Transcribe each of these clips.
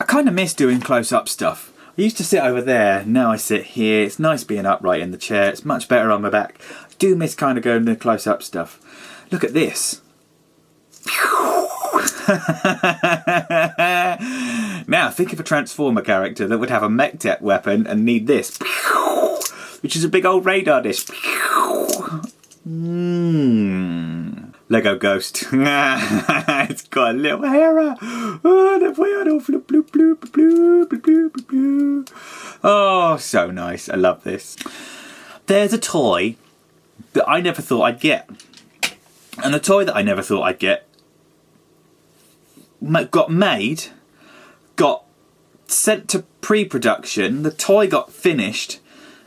kind of miss doing close-up stuff. I used to sit over there, now I sit here. It's nice being upright in the chair. It's much better on my back. I do miss kind of going to close-up stuff. Look at this. Now think of a Transformer character that would have a mech tech weapon and need this, which is a big old radar dish. Lego Ghost. It's got a little hair. Oh, so nice. I love this. There's a toy that I never thought I'd get. And the toy that I never thought I'd get got made, got sent to pre-production, the toy got finished,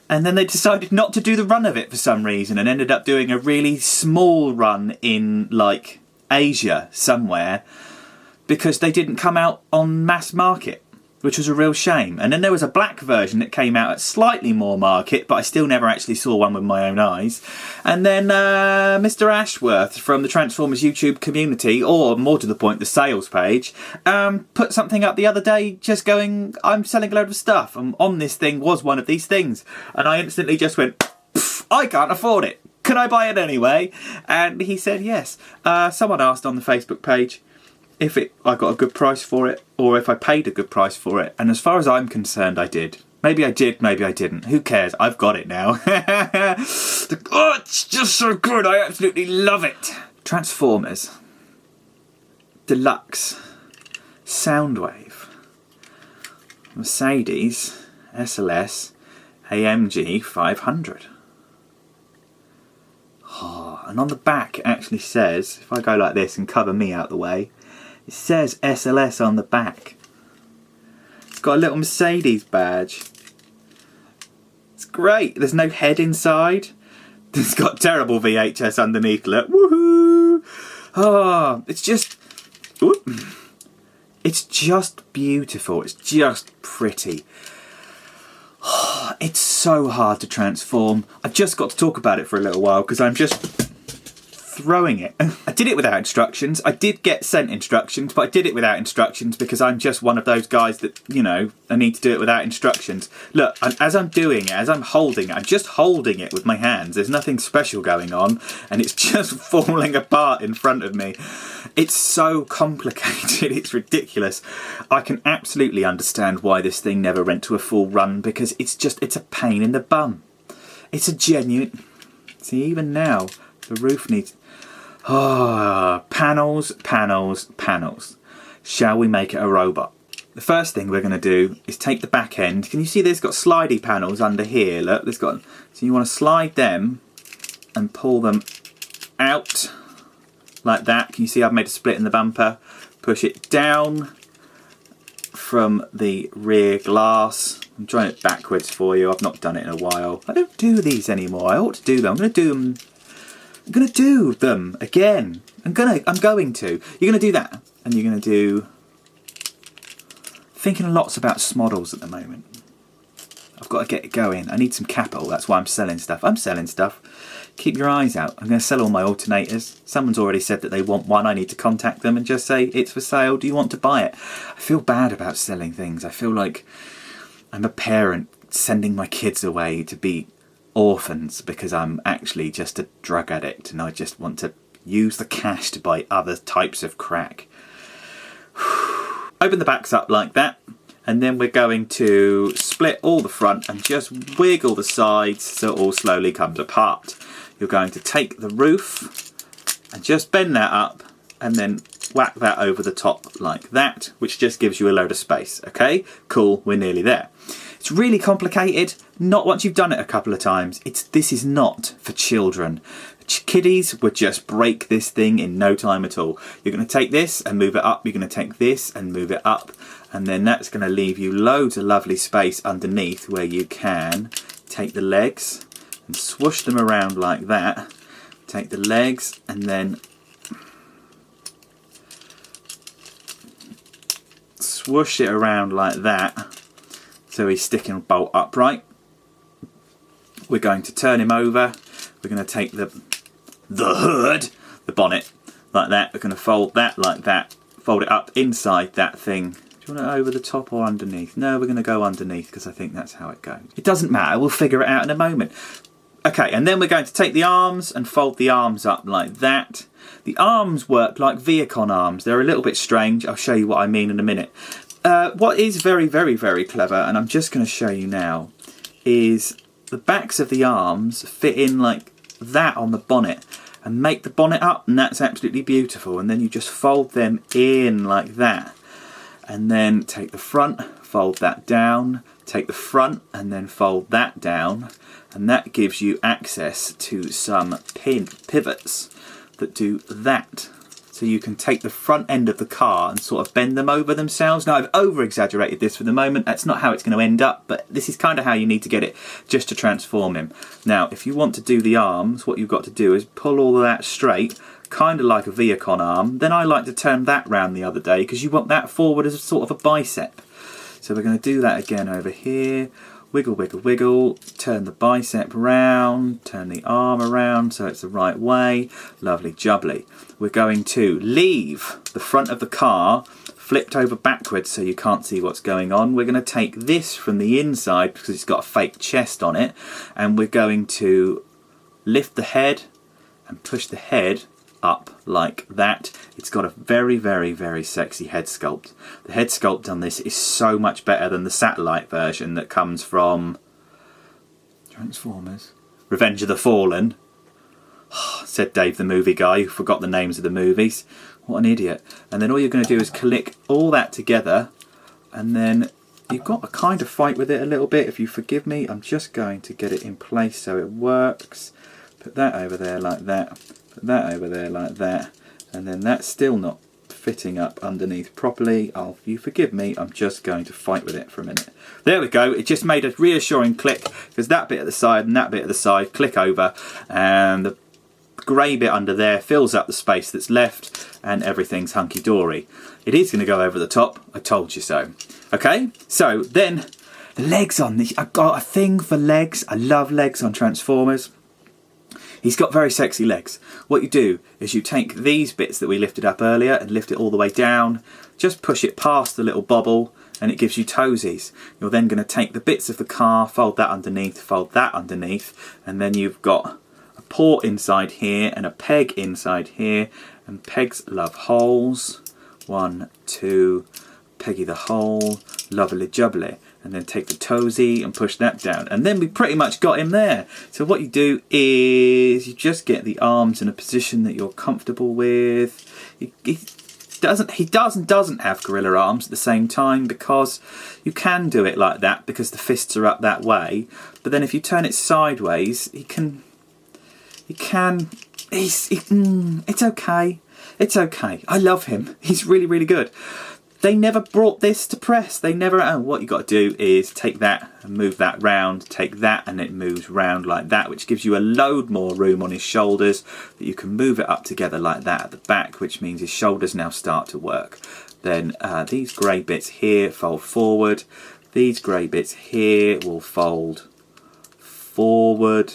and then they decided not to do the run of it for some reason and ended up doing a really small run in, like, Asia somewhere because they didn't come out on mass market, which was a real shame. And then there was a black version that came out at slightly more market, but I still never actually saw one with my own eyes. And then Mr. Ashworth from the Transformers YouTube community, or more to the point, the sales page, put something up the other day just going, I'm selling a load of stuff, and on this thing was one of these things. And I instantly just went, I can't afford it. Can I buy it anyway? And he said yes. Someone asked on the Facebook page if I got a good price for it, or if I paid a good price for it. And as far as I'm concerned, I did. Maybe I did, maybe I didn't. Who cares? I've got it now. Oh, it's just so good. I absolutely love it. Transformers. Deluxe. Soundwave. Mercedes. SLS. AMG 500. Oh, and on the back it actually says, if I go like this and cover me out the way, it says SLS on the back. It's got a little Mercedes badge. It's great. There's no head inside. It's got terrible VHS underneath. Look. Woohoo! Oh, it's just... Whoop. It's just beautiful. It's just pretty. Oh, it's so hard to transform. I've just got to talk about it for a little while because I'm just throwing it. I did it without instructions. I did get sent instructions, but I did it without instructions because I'm just one of those guys that, you know, I need to do it without instructions. Look, as I'm doing it, as I'm holding it, I'm just holding it with my hands. There's nothing special going on, and it's just falling apart in front of me. It's so complicated, it's ridiculous. I can absolutely understand why this thing never went to a full run, because it's a pain in the bum. It's a genuine... See, even now, the roof needs... Oh, panels, panels, panels. Shall we make it a robot? The first thing we're going to do is take the back end. Can you see there's got slidey panels under here? Look, there's got... So you want to slide them and pull them out like that. Can you see I've made a split in the bumper? Push it down from the rear glass. I'm trying it backwards for you. I've not done it in a while. I don't do these anymore. I ought to do them. I'm going to do them again. I'm going to. You're going to do that. And you're going to do... Thinking lots about Smoddles at the moment. I've got to get it going. I need some capital. That's why I'm selling stuff. I'm selling stuff. Keep your eyes out. I'm going to sell all my alternators. Someone's already said that they want one. I need to contact them and just say, it's for sale. Do you want to buy it? I feel bad about selling things. I feel like I'm a parent sending my kids away to be orphans because I'm actually just a drug addict and I just want to use the cash to buy other types of crack. Open the backs up like that, and then we're going to split all the front and just wiggle the sides so it all slowly comes apart. You're going to take the roof and just bend that up and then whack that over the top like that, which just gives you a load of space. Okay, cool, we're nearly there. It's really complicated, not once you've done it a couple of times. This is not for children. Kiddies would just break this thing in no time at all. You're going to take this and move it up, you're going to take this and move it up, and then that's going to leave you loads of lovely space underneath where you can take the legs and swoosh them around like that. Take the legs and then swoosh it around like that so he's sticking bolt upright. We're going to turn him over. We're going to take the hood, the bonnet, like that. We're going to fold that like that, fold it up inside that thing Do you want it over the top or underneath? No, we're going to go underneath because I think that's how it goes. It doesn't matter, we'll figure it out in a moment. Okay, and then we're going to take the arms and fold the arms up like that. The arms work like Viacon arms. They're a little bit strange. I'll show you what I mean in a minute. What is very, very, very clever, and I'm just going to show you now, is the backs of the arms fit in like that on the bonnet and make the bonnet up, and that's absolutely beautiful. And then you just fold them in like that. And then take the front, fold that down, take the front and then fold that down, and that gives you access to some pivots that do that. So you can take the front end of the car and sort of bend them over themselves. Now I've over exaggerated this for the moment, that's not how it's going to end up, but this is kind of how you need to get it just to transform him. Now if you want to do the arms, what you've got to do is pull all of that straight, kind of like a Viacon arm. Then I like to turn that round the other day because you want that forward as a sort of a bicep. So we're going to do that again over here. Wiggle, wiggle, wiggle, turn the bicep round, turn the arm around so it's the right way. Lovely jubbly. We're going to leave the front of the car flipped over backwards so you can't see what's going on. We're going to take this from the inside because it's got a fake chest on it, and we're going to lift the head and push the head up like that. It's got a very, very, very sexy head sculpt. The head sculpt on this is so much better than the satellite version that comes from Transformers, Revenge of the Fallen. Said Dave the movie guy who forgot the names of the movies. What an idiot. And then all you're going to do is click all that together, and then you've got to kind of fight with it a little bit. If you forgive me, I'm just going to get it in place so it works. Put that over there like that. Put that over there like that, and then that's still not fitting up underneath properly. Oh, you forgive me, I'm just going to fight with it for a minute. There we go, it just made a reassuring click because that bit at the side and that bit at the side click over, and the grey bit under there fills up the space that's left, and everything's hunky-dory. It is going to go over the top, I told you so. Okay, so then the legs on this, I've got a thing for legs. I love legs on Transformers. He's got very sexy legs. What you do is you take these bits that we lifted up earlier and lift it all the way down, just push it past the little bobble, and it gives you toesies. You're then going to take the bits of the car, fold that underneath, and then you've got a port inside here and a peg inside here, and pegs love holes. 1, 2, peggy the hole, lovely jubbly. And then take the toesy and push that down, and then we pretty much got him there. So what you do is you just get the arms in a position that you're comfortable with. He doesn't have gorilla arms at the same time, because you can do it like that because the fists are up that way, but then if you turn it sideways it's okay. I love him. He's really, really good. They never brought this to press. They never. Oh, what you got to do is take that and move that round, take that and it moves round like that, which gives you a load more room on his shoulders, that you can move it up together like that at the back, which means his shoulders now start to work. Then these grey bits here fold forward. These grey bits here will fold forward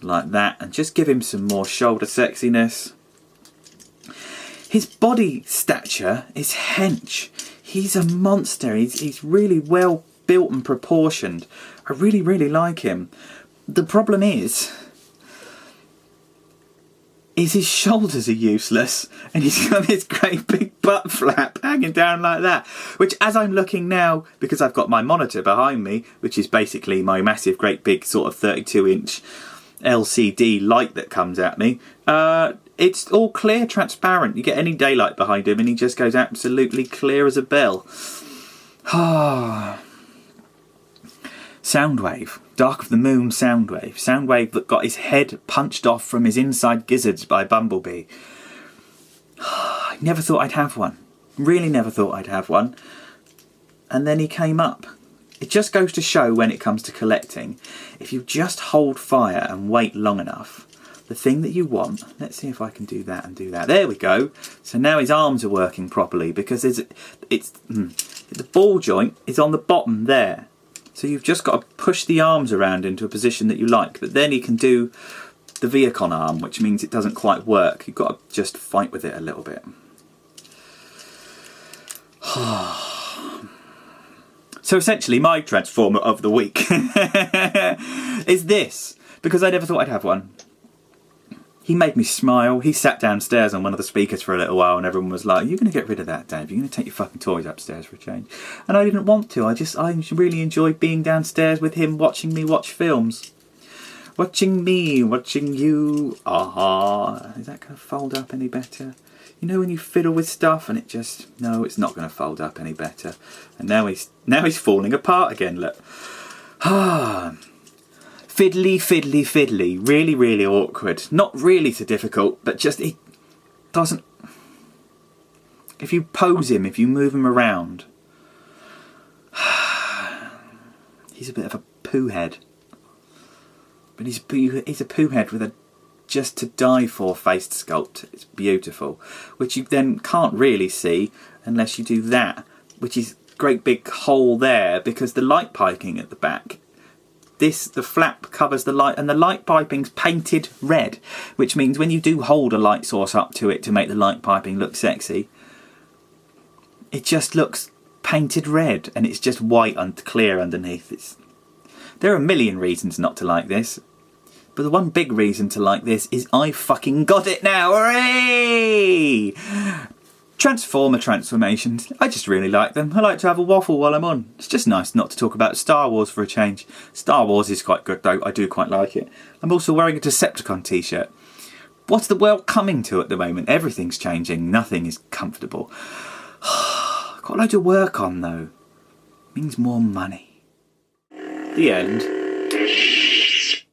like that, and just give him some more shoulder sexiness. His body stature is hench. He's a monster. He's really well built and proportioned. I really, really like him. The problem is his shoulders are useless, and he's got this great big butt flap hanging down like that, which, as I'm looking now, because I've got my monitor behind me, which is basically my massive, great big sort of 32-inch LCD light that comes at me, it's all clear, transparent. You get any daylight behind him and he just goes absolutely clear as a bell. Soundwave. Dark of the Moon Soundwave. Soundwave that got his head punched off from his inside gizzards by Bumblebee. I never thought I'd have one. Really never thought I'd have one. And then he came up. It just goes to show, when it comes to collecting, if you just hold fire and wait long enough, the thing that you want, let's see if I can do that and do that. There we go. So now his arms are working properly, because the ball joint is on the bottom there. So you've just got to push the arms around into a position that you like. But then he can do the Viacon arm, which means it doesn't quite work. You've got to just fight with it a little bit. So essentially my Transformer of the week is this, because I never thought I'd have one. He made me smile. He sat downstairs on one of the speakers for a little while and everyone was like, you're going to get rid of that, Dave. You're going to take your fucking toys upstairs for a change. And I didn't want to. I really enjoyed being downstairs with him, watching me watch films. Watching me, watching you. Ah, is that going to fold up any better? You know when you fiddle with stuff and it just... No, it's not going to fold up any better. And now he's falling apart again, look. Ah... Fiddly, fiddly, fiddly. Really, really awkward. Not really so difficult, but just it doesn't... If you pose him, if you move him around... He's a bit of a poo head. But he's a poo head with a just to die for faced sculpt. It's beautiful. Which you then can't really see unless you do that. Which is a great big hole there because the light piping at the back... the flap covers the light, and the light piping's painted red, which means when you do hold a light source up to it to make the light piping look sexy, it just looks painted red, and it's just white and clear underneath. There are a million reasons not to like this, but the one big reason to like this is I fucking got it now! Hooray! Transformer transformations. I just really like them. I like to have a waffle while I'm on. It's just nice not to talk about Star Wars for a change. Star Wars is quite good though. I do quite like it. I'm also wearing a Decepticon t-shirt. What's the world coming to at the moment? Everything's changing. Nothing is comfortable. Got a load of work on though. Means more money. The end.